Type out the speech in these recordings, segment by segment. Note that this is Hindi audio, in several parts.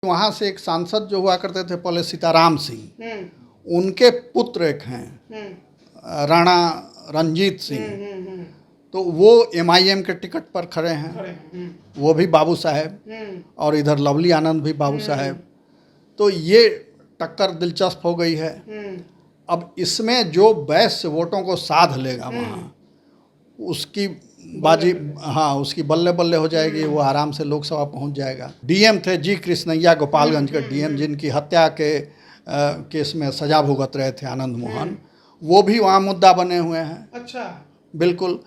वहाँ से एक सांसद जो हुआ करते थे पहले सीताराम सिंह, उनके पुत्र एक हैं राणा रंजीत सिंह, तो वो एमआईएम के टिकट पर खड़े हैं, वो भी बाबू साहेब, और इधर लवली आनंद भी बाबू साहेब। तो ये टक्कर दिलचस्प हो गई है। अब इसमें जो वैश्य वोटों को साध लेगा वहाँ, उसकी बाजी, हाँ, उसकी बल्ले बल्ले हो जाएगी, वो आराम से लोकसभा पहुंच जाएगा। डीएम थे जी कृष्णैया, गोपालगंज के डीएम, जिनकी हत्या के केस में सजा भुगत रहे थे आनंद मोहन, वो भी वहाँ मुद्दा बने हुए हैं। अच्छा, बिल्कुल।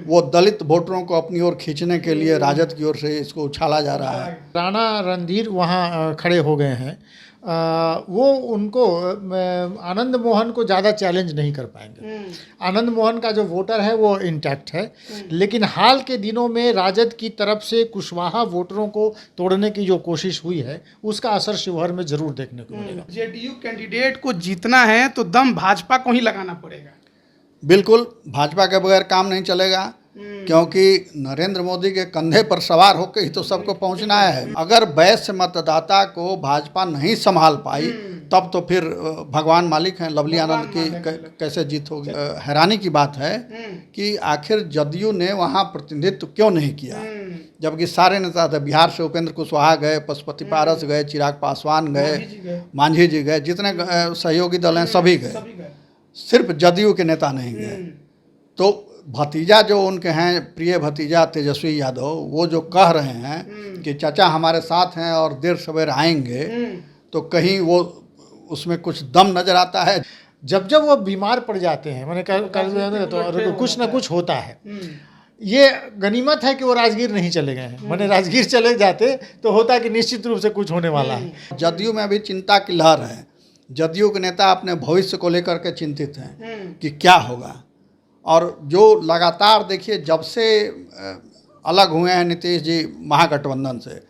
वो दलित वोटरों को अपनी ओर खींचने के लिए राजद की ओर से इसको उछाला जा रहा है। राणा रणधीर वहाँ खड़े हो गए हैं। वो उनको आनंद मोहन को ज़्यादा चैलेंज नहीं कर पाएंगे। आनंद मोहन का जो वोटर है वो इंटैक्ट है, लेकिन हाल के दिनों में राजद की तरफ से कुशवाहा वोटरों को तोड़ने की जो कोशिश हुई है, उसका असर शिवहर में जरूर देखने को मिलेगा। जेडीयू कैंडिडेट को जीतना है तो दम भाजपा को ही लगाना पड़ेगा। बिल्कुल, भाजपा के बगैर काम नहीं चलेगा, क्योंकि नरेंद्र मोदी के कंधे पर सवार होकर ही तो सबको पहुंचना है। अगर वैश्य मतदाता को भाजपा नहीं संभाल पाई, तब तो फिर भगवान मालिक हैं, लवली आनंद की कैसे जीत होगी। हैरानी की बात है कि आखिर जदयू ने वहां प्रतिनिधित्व क्यों नहीं किया, जबकि सारे नेता थे। बिहार से उपेंद्र कुशवाहा गए, पशुपति पारस गए, चिराग पासवान गए, मांझी जी गए, जितने सहयोगी दल हैं सभी गए, सिर्फ जदयू के नेता नहीं गए। तो भतीजा जो उनके हैं, प्रिय भतीजा तेजस्वी यादव, वो जो कह रहे हैं कि चाचा हमारे साथ हैं और देर सवेर आएंगे, तो कहीं वो उसमें कुछ दम नजर आता है। जब जब वो बीमार पड़ जाते हैं, मैंने तो कुछ ना कुछ होता है। ये गनीमत है कि वो राजगीर नहीं चले गए हैं, मैंने राजगीर चले जाते तो होता कि निश्चित रूप से कुछ होने वाला है। जदयू में अभी चिंता की लहर है। जदयू के नेता अपने भविष्य को लेकर के चिंतित हैं कि क्या होगा। और जो लगातार देखिए, जब से अलग हुए हैं नीतीश जी महागठबंधन से,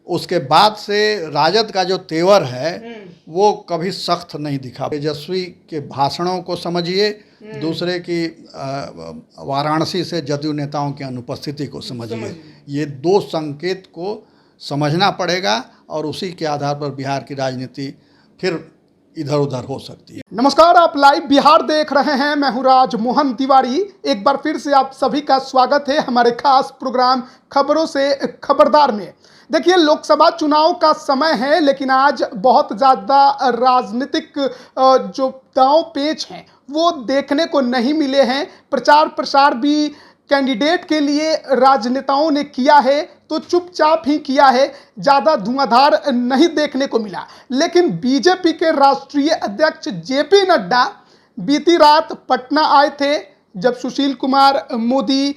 उसके बाद से राजद का जो तेवर है वो कभी सख्त नहीं दिखा। तेजस्वी के भाषणों को समझिए, दूसरे की वाराणसी से जदयू नेताओं की अनुपस्थिति को समझिए। ये दो संकेत को समझना पड़ेगा और उसी के आधार पर बिहार की राजनीति फिर इधर उधर हो सकती है। नमस्कार, आप लाइव बिहार देख रहे हैं। मैं हूं राज मोहन तिवारी। एक बार फिर से आप सभी का स्वागत है हमारे खास प्रोग्राम खबरों से खबरदार में। देखिए, लोकसभा चुनाव का समय है, लेकिन आज बहुत ज़्यादा राजनीतिक जो दांव पेच हैं वो देखने को नहीं मिले हैं। प्रचार प्रसार भी कैंडिडेट के लिए राजनेताओं ने किया है तो चुपचाप ही किया है, ज़्यादा धुआंधार नहीं देखने को मिला। लेकिन बीजेपी के राष्ट्रीय अध्यक्ष जेपी नड्डा बीती रात पटना आए थे, जब सुशील कुमार मोदी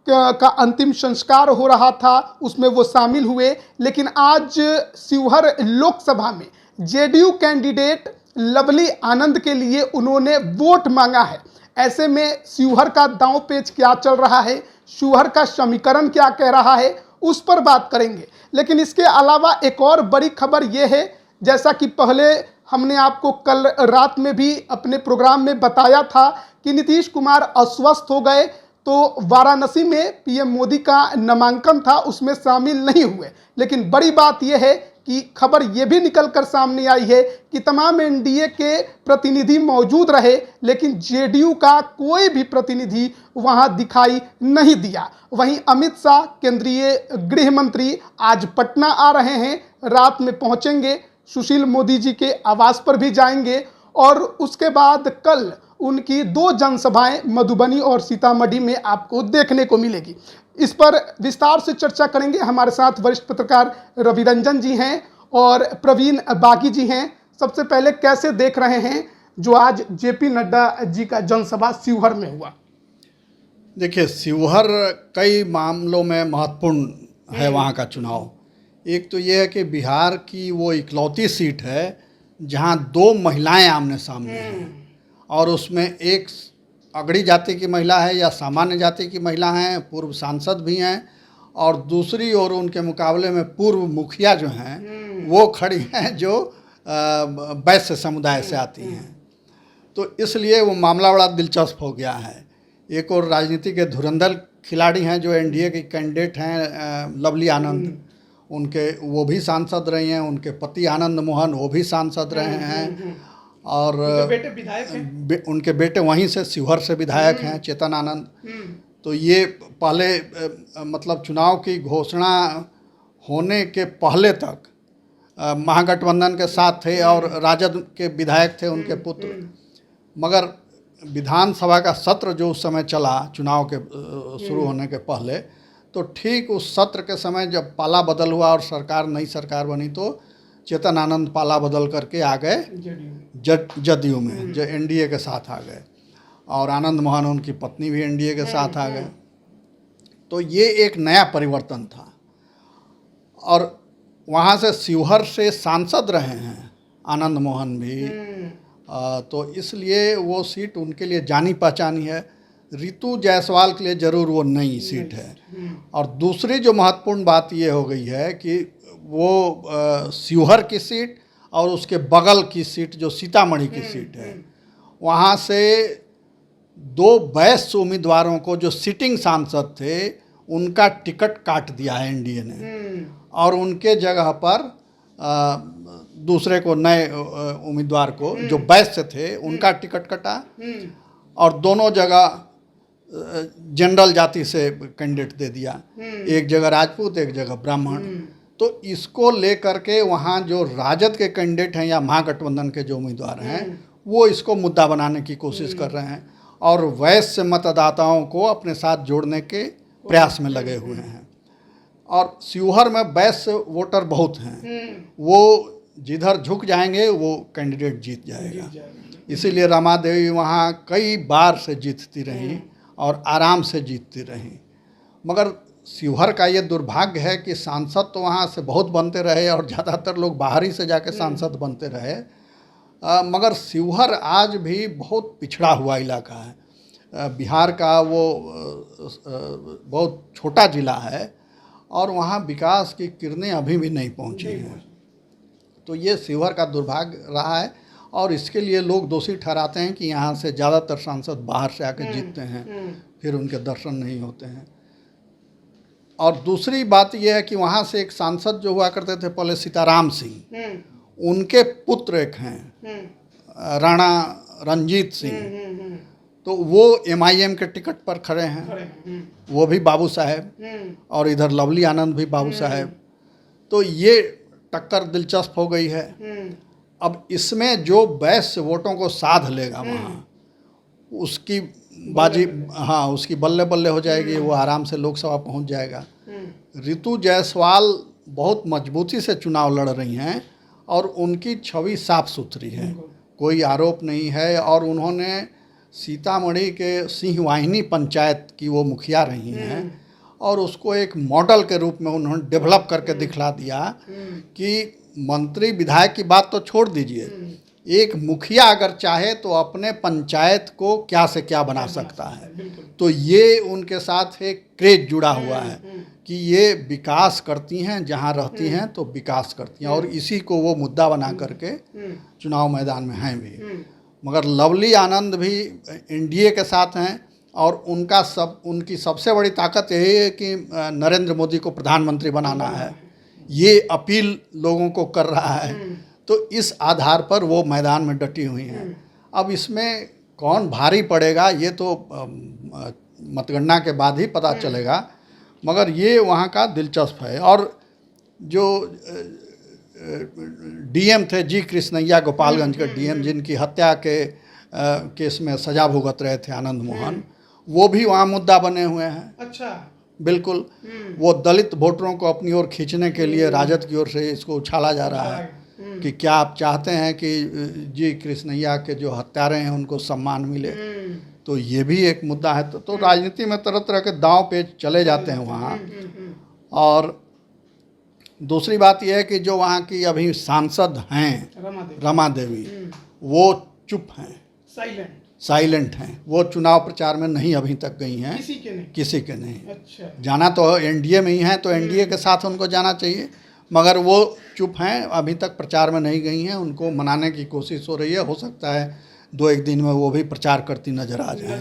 का अंतिम संस्कार हो रहा था, उसमें वो शामिल हुए। लेकिन आज शिवहर लोकसभा में जेडीयू कैंडिडेट लवली आनंद के लिए उन्होंने वोट मांगा है। ऐसे में शिवहर का दांव पेच क्या चल रहा है, शिवहर का समीकरण क्या कह रहा है, उस पर बात करेंगे। लेकिन इसके अलावा एक और बड़ी खबर यह है, जैसा कि पहले हमने आपको कल रात में भी अपने प्रोग्राम में बताया था कि नीतीश कुमार अस्वस्थ हो गए, तो वाराणसी में पीएम मोदी का नामांकन था, उसमें शामिल नहीं हुए। लेकिन बड़ी बात यह है कि खबर यह भी निकलकर सामने आई है कि तमाम एनडीए के प्रतिनिधि मौजूद रहे, लेकिन जेडीयू का कोई भी प्रतिनिधि वहां दिखाई नहीं दिया। वहीं अमित शाह, केंद्रीय गृह मंत्री, आज पटना आ रहे हैं, रात में पहुंचेंगे, सुशील मोदी जी के आवास पर भी जाएंगे, और उसके बाद कल उनकी 2 जनसभाएं मधुबनी और सीतामढ़ी में आपको देखने को मिलेगी। इस पर विस्तार से चर्चा करेंगे। हमारे साथ वरिष्ठ पत्रकार रवि रंजन जी हैं और प्रवीण बागी जी हैं। सबसे पहले कैसे देख रहे हैं जो आज जेपी नड्डा जी का जनसभा शिवहर में हुआ? देखिए, शिवहर कई मामलों में महत्वपूर्ण है वहाँ का चुनाव। एक तो ये है कि बिहार की वो इकलौती सीट है जहाँ 2 महिलाएं आमने सामने हैं, और उसमें एक अगड़ी जाति की महिला है या सामान्य जाति की महिला हैं, पूर्व सांसद भी हैं, और दूसरी ओर उनके मुकाबले में पूर्व मुखिया जो हैं वो खड़ी हैं जो वैश्य समुदाय से आती हैं। तो इसलिए वो मामला बड़ा दिलचस्प हो गया है। एक और राजनीति के धुरंधर खिलाड़ी हैं जो एनडीए के कैंडिडेट हैं लवली आनंद, उनके वो भी सांसद रही हैं, उनके पति आनंद मोहन वो भी सांसद रहे हैं, और बेटे विधायक हैं। उनके बेटे वहीं से शिवहर से विधायक हैं, चेतन आनंद। तो ये पहले मतलब चुनाव की घोषणा होने के पहले तक महागठबंधन के साथ थे और राजद के विधायक थे उनके पुत्र। मगर विधानसभा का सत्र जो उस समय चला चुनाव के शुरू होने के पहले, तो ठीक उस सत्र के समय जब पाला बदल हुआ और नई सरकार बनी, तो चेतन आनंद पाला बदल करके आ गए जदयू में, जो एनडीए के साथ आ गए, और आनंद मोहन उनकी पत्नी भी एनडीए के साथ आ गए। तो ये एक नया परिवर्तन था। और वहाँ से शिवहर से सांसद रहे हैं आनंद मोहन भी, तो इसलिए वो सीट उनके लिए जानी पहचानी है। रितु जायसवाल के लिए ज़रूर वो नई सीट है। और दूसरी जो महत्वपूर्ण बात ये हो गई है कि वो शिवहर की सीट और उसके बगल की सीट जो सीतामढ़ी की सीट है, वहाँ से 2 वैश्य उम्मीदवारों को जो सिटिंग सांसद थे उनका टिकट काट दिया है एनडीए ने, और उनके जगह पर दूसरे को, नए उम्मीदवार को जो वैश्य थे उनका टिकट कटा, और दोनों जगह जनरल जाति से कैंडिडेट दे दिया, एक जगह राजपूत एक जगह ब्राह्मण। तो इसको लेकर के वहाँ जो राजद के कैंडिडेट हैं या महागठबंधन के जो उम्मीदवार हैं वो इसको मुद्दा बनाने की कोशिश कर रहे हैं और वैश्य मतदाताओं को अपने साथ जोड़ने के प्रयास में लगे हुए हैं। और शिवहर में वैश्य वोटर बहुत हैं, वो जिधर झुक जाएंगे वो कैंडिडेट जीत जाएगा। इसीलिए रमा देवी वहाँ कई बार से जीतती रहीं और आराम से जीतती रहीं। मगर शिवहर का ये दुर्भाग्य है कि सांसद तो वहाँ से बहुत बनते रहे और ज़्यादातर लोग बाहर ही से जाके सांसद बनते रहे, मगर शिवहर आज भी बहुत पिछड़ा हुआ इलाका है। बिहार का वो बहुत छोटा ज़िला है और वहाँ विकास की किरणें अभी भी नहीं पहुँची हैं। तो ये शिवहर का दुर्भाग्य रहा है और इसके लिए लोग दोषी ठहराते हैं कि यहाँ से ज़्यादातर सांसद बाहर से आकर जीतते हैं, फिर उनके दर्शन नहीं होते हैं। और दूसरी बात यह है कि वहाँ से एक सांसद जो हुआ करते थे पहले, सीताराम सिंह, उनके पुत्र एक हैं राणा रंजीत सिंह, तो वो एमआईएम के टिकट पर खड़े हैं, वो भी बाबू साहेब, और इधर लवली आनंद भी बाबू साहेब। तो ये टक्कर दिलचस्प हो गई है। अब इसमें जो वैश्य वोटों को साध लेगा वहाँ, उसकी बाजी, हाँ, उसकी बल्ले बल्ले हो जाएगी, वो आराम से लोकसभा पहुँच जाएगा। रितु जायसवाल बहुत मजबूती से चुनाव लड़ रही हैं और उनकी छवि साफ सुथरी है, कोई आरोप नहीं है। और उन्होंने सीतामढ़ी के सिंहवाहिनी पंचायत की वो मुखिया रही हैं और उसको एक मॉडल के रूप में उन्होंने डेवलप करके दिखला दिया कि मंत्री विधायक की बात तो छोड़ दीजिए, एक मुखिया अगर चाहे तो अपने पंचायत को क्या से क्या बना सकता है। तो ये उनके साथ एक क्रेज जुड़ा हुआ है कि ये विकास करती हैं, जहाँ रहती हैं तो विकास करती हैं, और इसी को वो मुद्दा बना करके चुनाव मैदान में हैं भी। मगर लवली आनंद भी एनडीए के साथ हैं और उनकी सबसे बड़ी ताकत यही है कि नरेंद्र मोदी को प्रधानमंत्री बनाना है, ये अपील लोगों को कर रहा है। तो इस आधार पर वो मैदान में डटी हुई हैं। अब इसमें कौन भारी पड़ेगा ये तो मतगणना के बाद ही पता चलेगा, मगर ये वहाँ का दिलचस्प है। और जो डीएम थे जी कृष्णैया, गोपालगंज के डीएम, जिनकी हत्या के केस में सजा भुगत रहे थे आनंद मोहन, वो भी वहाँ मुद्दा बने हुए हैं। अच्छा, बिल्कुल। वो दलित वोटरों को अपनी ओर खींचने के लिए राजद की ओर से इसको उछाला जा रहा है कि क्या आप चाहते हैं कि जी कृष्णैया के जो हत्यारे हैं उनको सम्मान मिले। तो ये भी एक मुद्दा है। तो राजनीति में तरह तरह के दांव पेच चले जाते हैं वहाँ। और दूसरी बात यह है कि जो वहाँ की अभी सांसद हैं रमा देवी, वो चुप हैं, साइलेंट हैं। वो चुनाव प्रचार में नहीं अभी तक गई हैं, किसी के नहीं। अच्छा, जाना तो एनडीए में ही हैं, तो एनडीए के साथ उनको जाना चाहिए, मगर वो चुप हैं, अभी तक प्रचार में नहीं गई हैं। उनको मनाने की कोशिश हो रही है, हो सकता है 2-1 दिन में वो भी प्रचार करती नजर आ जाए।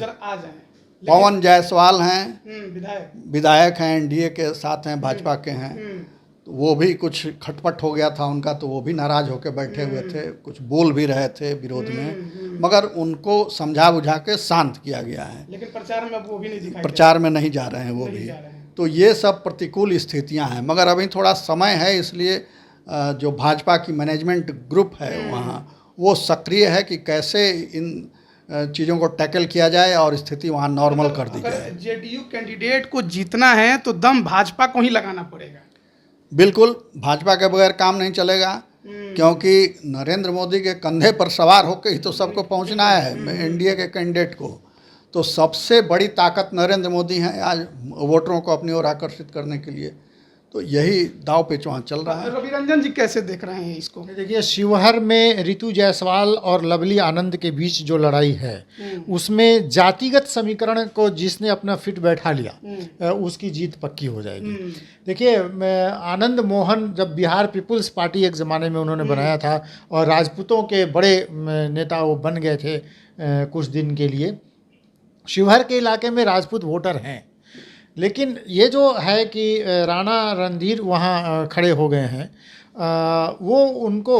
पवन जायसवाल हैं, विधायक हैं, एनडीए के साथ हैं, भाजपा के हैं। तो वो भी कुछ खटपट हो गया था उनका, तो वो भी नाराज़ होकर बैठे हुए थे, कुछ बोल भी रहे थे विरोध में, मगर उनको समझा बुझा के शांत किया गया है। लेकिन प्रचार में अब वो भी नहीं दिखाई प्रचार में नहीं जा रहे हैं वो भी। जा रहे हैं। तो ये सब प्रतिकूल स्थितियां हैं, मगर अभी थोड़ा समय है, इसलिए जो भाजपा की मैनेजमेंट ग्रुप है वहाँ वो सक्रिय है कि कैसे इन चीज़ों को टैकल किया जाए और स्थिति वहाँ नॉर्मल कर दी जाए। जेडीयू कैंडिडेट को जीतना है तो दम भाजपा को ही लगाना पड़ेगा। बिल्कुल, भाजपा के बगैर काम नहीं चलेगा, क्योंकि नरेंद्र मोदी के कंधे पर सवार होकर ही तो सबको पहुंचना है एनडीए के कैंडिडेट को। तो सबसे बड़ी ताकत नरेंद्र मोदी हैं आज वोटरों को अपनी ओर आकर्षित करने के लिए। तो यही दाव पेच वहाँ चल रहा है। रवि रंजन जी कैसे देख रहे हैं इसको? देखिए, शिवहर में रितु जायसवाल और लवली आनंद के बीच जो लड़ाई है उसमें जातिगत समीकरण को जिसने अपना फिट बैठा लिया उसकी जीत पक्की हो जाएगी। देखिए, आनंद मोहन जब बिहार पीपुल्स पार्टी एक ज़माने में उन्होंने बनाया था और राजपूतों के बड़े नेता वो बन गए थे कुछ दिन के लिए। शिवहर के इलाके में राजपूत वोटर हैं, लेकिन ये जो है कि राणा रणधीर वहाँ खड़े हो गए हैं, वो उनको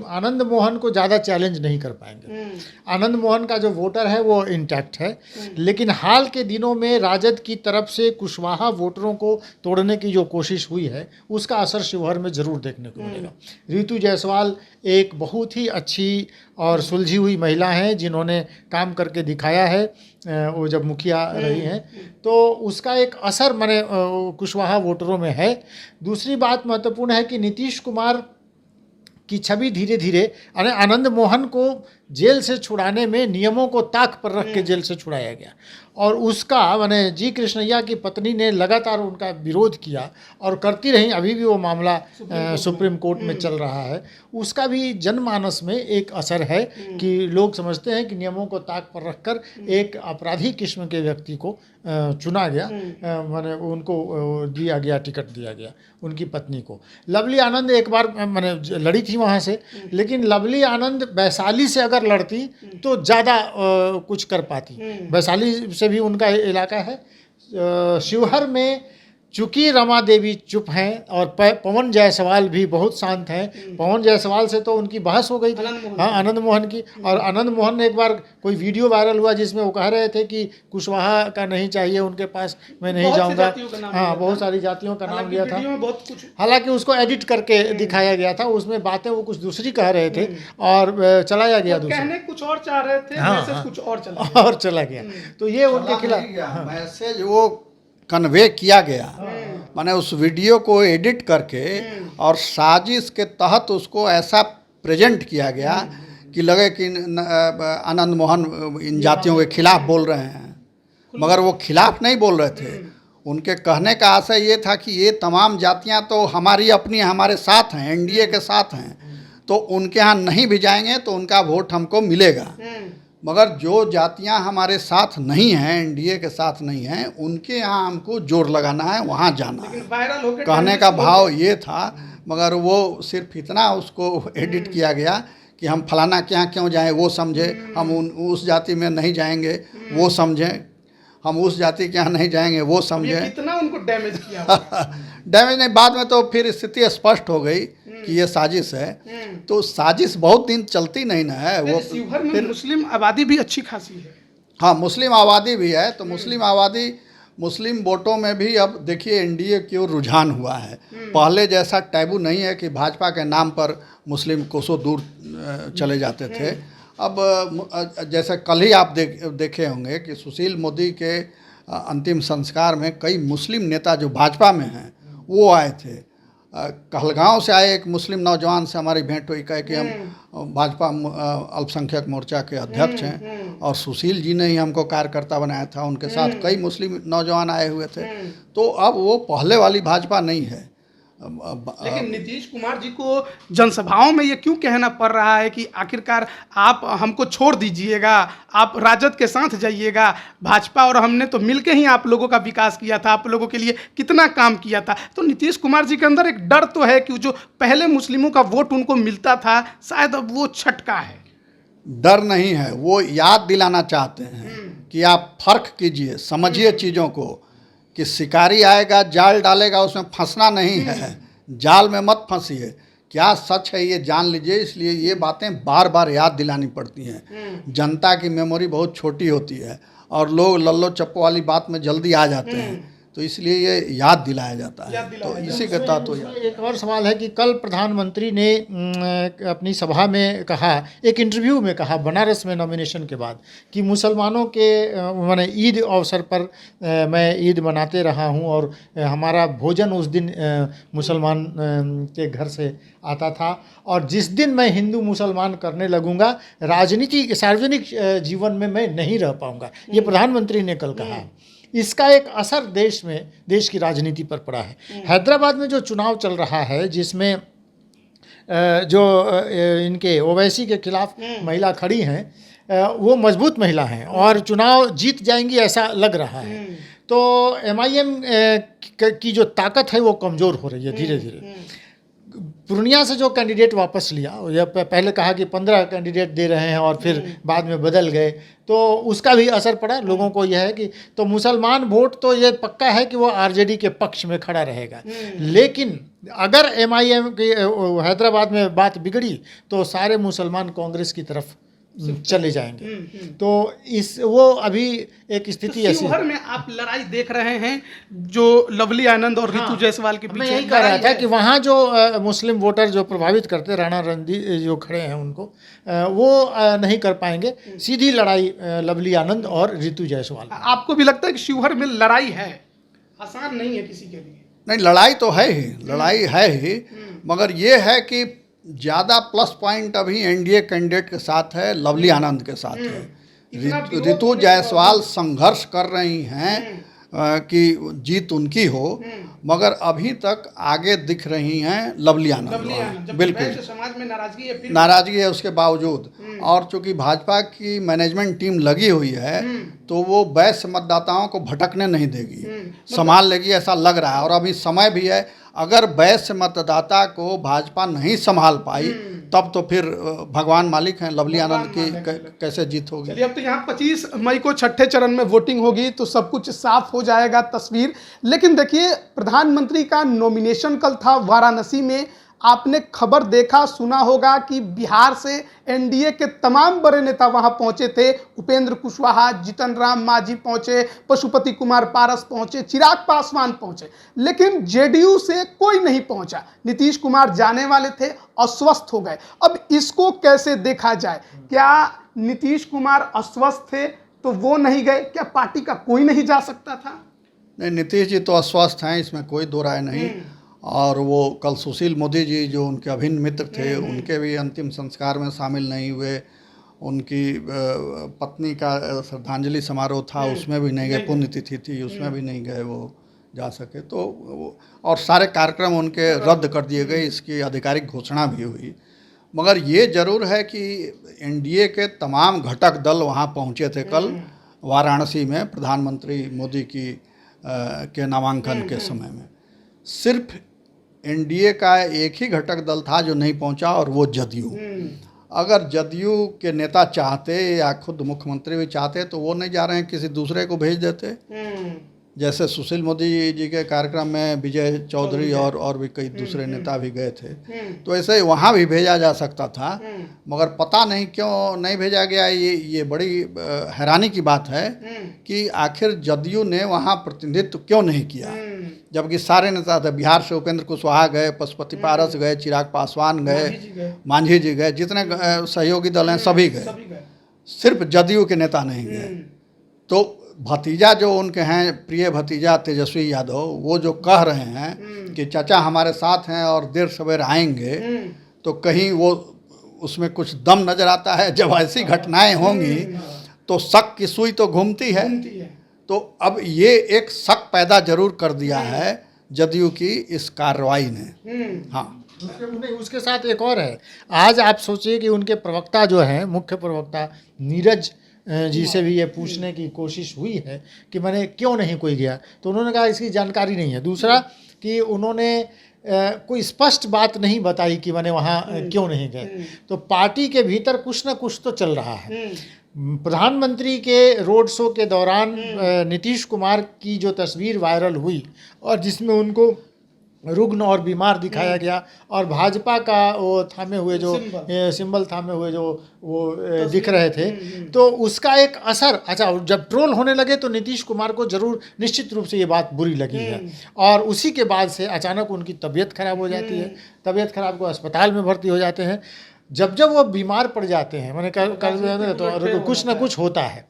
आनंद मोहन को ज़्यादा चैलेंज नहीं कर पाएंगे। आनंद मोहन का जो वोटर है वो इंटैक्ट है, लेकिन हाल के दिनों में राजद की तरफ से कुशवाहा वोटरों को तोड़ने की जो कोशिश हुई है उसका असर शिवहर में ज़रूर देखने को मिलेगा। रितु जायसवाल एक बहुत ही अच्छी और सुलझी हुई महिला हैं जिन्होंने काम करके दिखाया है, वो जब मुखिया रही हैं, तो उसका एक असर माने कुशवाहा वोटरों में है। दूसरी बात महत्वपूर्ण है कि नीतीश कुमार की छवि धीरे धीरे आनंद मोहन को जेल से छुड़ाने में नियमों को ताक पर रख के जेल से छुड़ाया गया, और उसका माने जी कृष्णैया की पत्नी ने लगातार उनका विरोध किया और करती रही। अभी भी वो मामला सुप्रीम कोर्ट में चल रहा है। उसका भी जनमानस में एक असर है कि लोग समझते हैं कि नियमों को ताक पर रखकर एक अपराधी किस्म के व्यक्ति को चुना गया, माने उनको दिया गया, टिकट दिया गया उनकी पत्नी को। लवली आनंद एक बार माने लड़ी थी वहाँ से, लेकिन लवली आनंद वैशाली से अगर लड़ती तो ज़्यादा कुछ कर पाती। वैशाली से भी उनका इलाका है। शिवहर में चूँकि रमा देवी चुप हैं और पवन जायसवाल भी बहुत शांत हैं। पवन जायसवाल से तो उनकी बहस हो गई थी, हाँ, आनंद मोहन की। और आनंद मोहन ने एक बार कोई वीडियो वायरल हुआ जिसमें वो कह रहे थे कि कुशवाहा का नहीं चाहिए उनके पास, मैं नहीं जाऊँगा। हाँ, बहुत सारी जातियों का नाम लिया था। हालांकि उसको एडिट करके दिखाया गया था, उसमें बातें वो कुछ दूसरी कह रहे थे और चलाया गया दूसरा, कुछ और चाह रहे थे, मैसेज कुछ और चला गया। तो ये उनके खिलाफ मैसेज वो कन्वे किया गया, माने उस वीडियो को एडिट करके और साजिश के तहत उसको ऐसा प्रेजेंट किया गया कि लगे कि आनंद मोहन इन जातियों के खिलाफ बोल रहे हैं, मगर वो खिलाफ नहीं बोल रहे थे। उनके कहने का आशय ये था कि ये तमाम जातियां तो हमारी अपनी हमारे साथ हैं, एनडीए के साथ हैं, तो उनके यहाँ नहीं भी जाएंगे तो उनका वोट हमको मिलेगा। मगर जो जातियां हमारे साथ नहीं हैं, एनडीए के साथ नहीं हैं, उनके यहाँ हमको जोर लगाना है, वहाँ जाना है। कहने का भाव ये था, मगर वो सिर्फ इतना उसको एडिट किया गया कि हम फलाना के यहाँ क्यों जाएं वो समझे, हम उस जाति में नहीं जाएंगे वो समझें, हम उस जाति के यहाँ नहीं जाएंगे वो समझे। कितना उनको डैमेज किया डैमेज नहीं, बाद में तो फिर स्थिति स्पष्ट हो गई कि ये साजिश है। तो साजिश बहुत दिन चलती नहीं ना है। वो शिवहर में मुस्लिम आबादी भी अच्छी खासी है। हाँ, मुस्लिम आबादी भी है, तो मुस्लिम आबादी, मुस्लिम वोटों में भी अब देखिए एनडीए की ओर रुझान हुआ है। पहले जैसा टैबू नहीं है कि भाजपा के नाम पर मुस्लिम कोसों दूर चले जाते थे। अब जैसे कल ही आप देखे होंगे कि सुशील मोदी के अंतिम संस्कार में कई मुस्लिम नेता जो भाजपा में हैं वो आए थे। कहलगांव से आए एक मुस्लिम नौजवान से हमारी भेंट हुई, कहे कि हम भाजपा अल्पसंख्यक मोर्चा के अध्यक्ष हैं और सुशील जी ने ही हमको कार्यकर्ता बनाया था। उनके साथ कई मुस्लिम नौजवान आए हुए थे। तो अब वो पहले वाली भाजपा नहीं है। लेकिन नीतीश कुमार जी को जनसभाओं में ये क्यों कहना पड़ रहा है कि आखिरकार आप हमको छोड़ दीजिएगा, आप राजद के साथ जाइएगा, भाजपा और हमने तो मिलके ही आप लोगों का विकास किया था, आप लोगों के लिए कितना काम किया था। तो नीतीश कुमार जी के अंदर एक डर तो है कि जो पहले मुस्लिमों का वोट उनको मिलता था शायद अब वो छटका है। डर नहीं है, वो याद दिलाना चाहते हैं कि आप फर्क कीजिए, समझिए चीज़ों को, कि शिकारी आएगा जाल डालेगा, उसमें फंसना नहीं है, जाल में मत फंसिए, क्या सच है ये जान लीजिए। इसलिए ये बातें बार बार याद दिलानी पड़ती हैं। जनता की मेमोरी बहुत छोटी होती है और लोग लल्लो चप्पो वाली बात में जल्दी आ जाते हैं, तो इसलिए ये याद दिलाया जाता है। तो इसी के तहत तो एक और सवाल है कि कल प्रधानमंत्री ने अपनी सभा में कहा, एक इंटरव्यू में कहा बनारस में नॉमिनेशन के बाद, कि मुसलमानों के मैंने ईद अवसर पर मैं ईद मनाते रहा हूं और हमारा भोजन उस दिन मुसलमान के घर से आता था, और जिस दिन मैं हिंदू मुसलमान करने लगूंगा राजनीति सार्वजनिक जीवन में मैं नहीं रह पाऊंगा। ये प्रधानमंत्री ने कल कहा। इसका एक असर देश की राजनीति पर पड़ा है। हैदराबाद में जो चुनाव चल रहा है, जिसमें जो इनके ओवैसी के खिलाफ महिला खड़ी हैं, वो मजबूत महिला हैं और चुनाव जीत जाएंगी ऐसा लग रहा है। तो एमआईएम की जो ताकत है वो कमज़ोर हो रही है धीरे धीरे। पूर्णिया से जो कैंडिडेट वापस लिया, या पहले कहा कि 15 कैंडिडेट दे रहे हैं और फिर बाद में बदल गए, तो उसका भी असर पड़ा। लोगों को यह है कि तो मुसलमान वोट तो ये पक्का है कि वो आरजेडी के पक्ष में खड़ा रहेगा, लेकिन अगर एमआईएम की हैदराबाद में बात बिगड़ी तो सारे मुसलमान कांग्रेस की तरफ चले जाएंगे। तो वो अभी एक स्थिति ऐसी शिवहर में आप लड़ाई देख रहे हैं जो लवली आनंद और रितु जायसवाल के मैं पीछे यही कह रहा था कि वहाँ जो मुस्लिम वोटर जो प्रभावित करते, राणा रणजीत जो खड़े हैं उनको वो नहीं कर पाएंगे। सीधी लड़ाई लवली आनंद और रितु जायसवाल। आपको भी लगता है कि शिवहर में लड़ाई है, आसान नहीं है किसी के लिए? नहीं, लड़ाई तो है ही, लड़ाई है ही, मगर ये है कि ज़्यादा प्लस पॉइंट अभी एनडीए कैंडिडेट के साथ है, लवली आनंद के साथ है। रितु जायसवाल संघर्ष कर रही हैं कि जीत उनकी हो, मगर अभी तक आगे दिख रही हैं लवली आनंद। बिल्कुल समाज में नाराजगी है, फिर नाराजगी है उसके बावजूद, और चूंकि भाजपा की मैनेजमेंट टीम लगी हुई है तो वो वैश्य मतदाताओं को भटकने नहीं देगी, संभाल लेगी ऐसा लग रहा है। और अभी समय भी है, अगर वैश्य मतदाता को भाजपा नहीं संभाल पाई तब तो फिर भगवान मालिक हैं, लवली आनंद की कैसे जीत होगी। चलिए, अब तो यहाँ 25 मई को छठे चरण में वोटिंग होगी तो सब कुछ साफ हो जाएगा तस्वीर। लेकिन देखिए, प्रधानमंत्री का नॉमिनेशन कल था वाराणसी में। आपने खबर देखा सुना होगा कि बिहार से एनडीए के तमाम बड़े नेता वहां पहुंचे थे। उपेंद्र कुशवाहा, जीतन राम मांझी पहुंचे, पशुपति कुमार पारस पहुंचे, चिराग पासवान पहुंचे, लेकिन जेडीयू से कोई नहीं पहुंचा। नीतीश कुमार जाने वाले थे, अस्वस्थ हो गए। अब इसको कैसे देखा जाए? क्या नीतीश कुमार अस्वस्थ थे तो वो नहीं गए? क्या पार्टी का कोई नहीं जा सकता था? नहीं, नीतीश जी तो अस्वस्थ हैं, इसमें कोई दो राय नहीं। और वो कल सुशील मोदी जी जो उनके अभिन्न मित्र थे, उनके भी अंतिम संस्कार में शामिल नहीं हुए। उनकी पत्नी का श्रद्धांजलि समारोह था, उसमें भी नहीं गए। पुण्यतिथि थी, उसमें भी नहीं गए वो जा सके। तो और सारे कार्यक्रम उनके रद्द कर दिए गए, इसकी आधिकारिक घोषणा भी हुई। मगर ये जरूर है कि एनडीए के तमाम घटक दल वहाँ पहुँचे थे कल वाराणसी में प्रधानमंत्री मोदी की के नामांकन के समय में। सिर्फ एनडीए का एक ही घटक दल था जो नहीं पहुंचा, और वो जदयू। अगर जदयू के नेता चाहते या खुद मुख्यमंत्री भी चाहते तो वो नहीं जा रहे हैं, किसी दूसरे को भेज देते। जैसे सुशील मोदी जी के कार्यक्रम में विजय चौधरी और भी कई दूसरे नेता भी गए थे, तो ऐसे ही वहाँ भी भेजा जा सकता था। मगर पता नहीं क्यों नहीं भेजा गया। ये बड़ी हैरानी की बात है कि आखिर जदयू ने वहाँ प्रतिनिधित्व क्यों नहीं किया, जबकि सारे नेता थे। बिहार से उपेंद्र कुशवाहा गए, पशुपति पारस गए, चिराग पासवान गए, मांझी जी गए, जितने सहयोगी दल हैं सभी गए, सिर्फ जदयू के नेता नहीं गए। तो भतीजा जो उनके हैं, प्रिय भतीजा तेजस्वी यादव, वो जो कह रहे हैं कि चाचा हमारे साथ हैं और देर सवेर आएंगे, तो कहीं वो उसमें कुछ दम नज़र आता है। जब ऐसी घटनाएं होंगी तो शक की सुई तो घूमती है। तो अब ये एक शक पैदा जरूर कर दिया है जदयू की इस कार्रवाई ने। हाँ, उसके साथ एक और है। आज आप सोचिए कि उनके प्रवक्ता जो हैं, मुख्य प्रवक्ता नीरज जी से भी ये पूछने की कोशिश हुई है कि मैंने क्यों नहीं कोई गया, तो उन्होंने कहा इसकी जानकारी नहीं है। दूसरा कि उन्होंने कोई स्पष्ट बात नहीं बताई कि मैंने वहाँ क्यों नहीं गए। तो पार्टी के भीतर कुछ ना कुछ तो चल रहा है। प्रधानमंत्री के रोड शो के दौरान नीतीश कुमार की जो तस्वीर वायरल हुई और जिसमें उनको रुग्ण और बीमार दिखाया गया, और भाजपा का वो थामे हुए जो सिंबल थामे हुए जो वो दिख रहे थे, तो उसका एक असर, अच्छा जब ट्रोल होने लगे तो नीतीश कुमार को जरूर निश्चित रूप से ये बात बुरी लगी है, और उसी के बाद से अचानक उनकी तबीयत खराब हो जाती है, तबीयत खराब को अस्पताल में भर्ती हो जाते हैं। जब जब वो बीमार पड़ जाते हैं, मैंने तो कुछ ना कुछ होता है।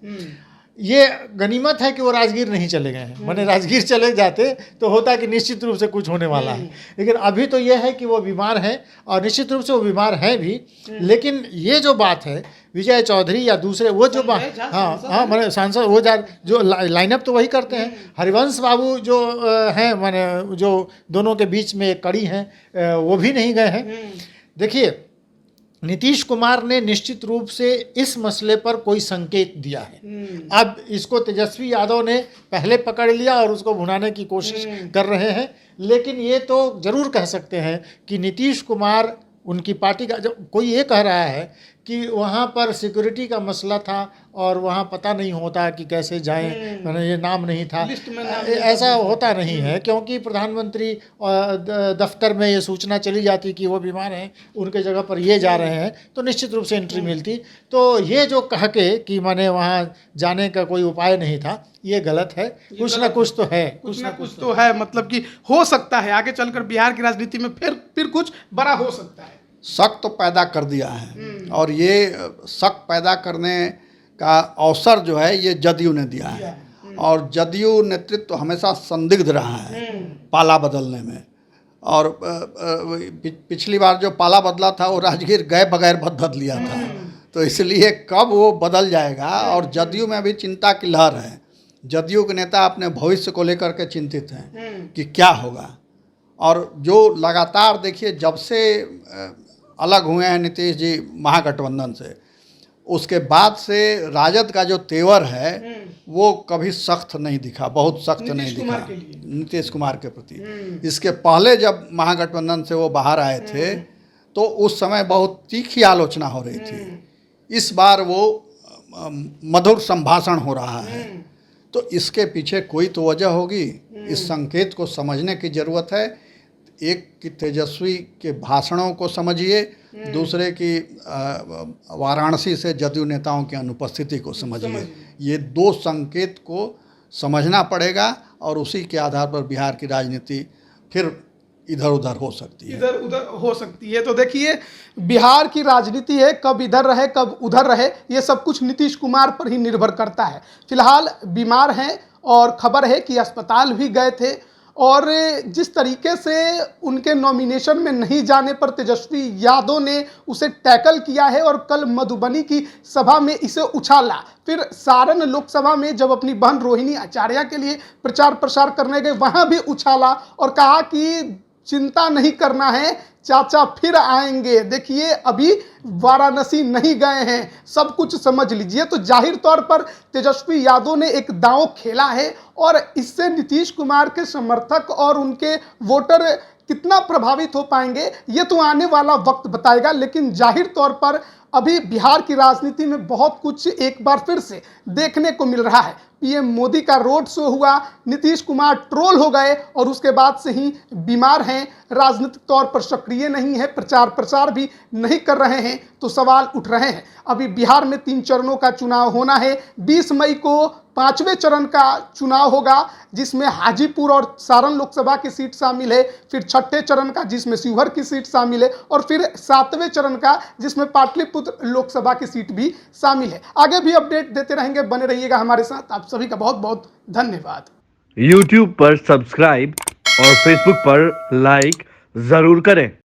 ये गनीमत है कि वो राजगीर नहीं चले गए हैं, मैंने राजगीर चले जाते तो होता कि निश्चित रूप से कुछ होने वाला है, लेकिन अभी तो ये है कि वो बीमार हैं, और निश्चित रूप से वो बीमार हैं भी। लेकिन ये जो बात है विजय चौधरी या दूसरे वो जो हाँ मैंने सांसद वो जो लाइनअप तो वही करते हैं, हरिवंश बाबू जो हैं मैंने जो दोनों के बीच में एक कड़ी हैं, वो भी नहीं गए हैं। देखिए नीतीश कुमार ने निश्चित रूप से इस मसले पर कोई संकेत दिया है। अब इसको तेजस्वी यादव ने पहले पकड़ लिया और उसको भुनाने की कोशिश कर रहे हैं, लेकिन ये तो जरूर कह सकते हैं कि नीतीश कुमार उनकी पार्टी का, जब कोई ये कह रहा है कि वहाँ पर सिक्योरिटी का मसला था और वहाँ पता नहीं होता कि कैसे जाएं, मैंने ये नाम नहीं था, ऐसा होता नहीं है, क्योंकि प्रधानमंत्री दफ्तर में ये सूचना चली जाती कि वो बीमार हैं, उनके जगह पर ये जा रहे हैं, तो निश्चित रूप से एंट्री मिलती। तो ये जो कह के कि मैंने वहाँ जाने का कोई उपाय नहीं था, ये गलत है। कुछ ना कुछ तो है, कुछ ना कुछ तो है, मतलब कि हो सकता है आगे चलकर बिहार की राजनीति में फिर कुछ बड़ा हो सकता है। शक तो पैदा कर दिया है, और ये शक पैदा करने का अवसर जो है ये जदयू ने दिया है, और जदयू नेतृत्व तो हमेशा संदिग्ध रहा है पाला बदलने में। और पिछली बार जो पाला बदला था वो राजगीर गए बगैर बदल लिया था, तो इसलिए कब वो बदल जाएगा। और जदयू में भी चिंता की लहर है, जदयू के नेता अपने भविष्य को लेकर के चिंतित हैं कि क्या होगा। और जो लगातार देखिए जब से अलग हुए हैं नीतीश जी महागठबंधन से, उसके बाद से राजद का जो तेवर है वो कभी सख्त नहीं दिखा, बहुत सख्त नहीं दिखा नीतीश कुमार के प्रति। इसके पहले जब महागठबंधन से वो बाहर आए थे तो उस समय बहुत तीखी आलोचना हो रही थी, इस बार वो मधुर संभाषण हो रहा है। तो इसके पीछे कोई तो वजह होगी, इस संकेत को समझने की ज़रूरत है। एक कि तेजस्वी के भाषणों को समझिए, दूसरे की वाराणसी से जदयू नेताओं की अनुपस्थिति को समझिए। ये दो संकेत को समझना पड़ेगा, और उसी के आधार पर बिहार की राजनीति फिर इधर उधर हो सकती है, इधर उधर हो सकती है। तो देखिए बिहार की राजनीति है, कब इधर रहे कब उधर रहे, ये सब कुछ नीतीश कुमार पर ही निर्भर करता है। फिलहाल बीमार हैं, और खबर है कि अस्पताल भी गए थे, और जिस तरीके से उनके नॉमिनेशन में नहीं जाने पर तेजस्वी यादव ने उसे टैकल किया है, और कल मधुबनी की सभा में इसे उछाला, फिर सारण लोकसभा में जब अपनी बहन रोहिणी आचार्य के लिए प्रचार प्रसार करने गए वहां भी उछाला और कहा कि चिंता नहीं करना है, चाचा फिर आएंगे। देखिए अभी वाराणसी नहीं गए हैं, सब कुछ समझ लीजिए। तो जाहिर तौर पर तेजस्वी यादव ने एक दांव खेला है, और इससे नीतीश कुमार के समर्थक और उनके वोटर कितना प्रभावित हो पाएंगे ये तो आने वाला वक्त बताएगा। लेकिन जाहिर तौर पर अभी बिहार की राजनीति में बहुत कुछ एक बार फिर से देखने को मिल रहा है। पीएम मोदी का रोड शो हुआ, नीतीश कुमार ट्रोल हो गए, और उसके बाद से ही बीमार हैं, राजनीतिक तौर पर सक्रिय नहीं है, प्रचार प्रसार भी नहीं कर रहे हैं, तो सवाल उठ रहे हैं। अभी बिहार में 3 चरणों का चुनाव होना है। 20 मई को 5वें चरण का चुनाव होगा, जिसमें हाजीपुर और सारण लोकसभा की सीट शामिल है, फिर 6ठे चरण का जिसमें शिवहर की सीट शामिल है, और फिर 7वें चरण का जिसमें पाटलिपुत्र लोकसभा की सीट भी शामिल है। आगे भी अपडेट देते रहेंगे, बने रहिएगा हमारे साथ। आप सभी का बहुत बहुत धन्यवाद। YouTube पर सब्सक्राइब और Facebook पर लाइक जरूर करें।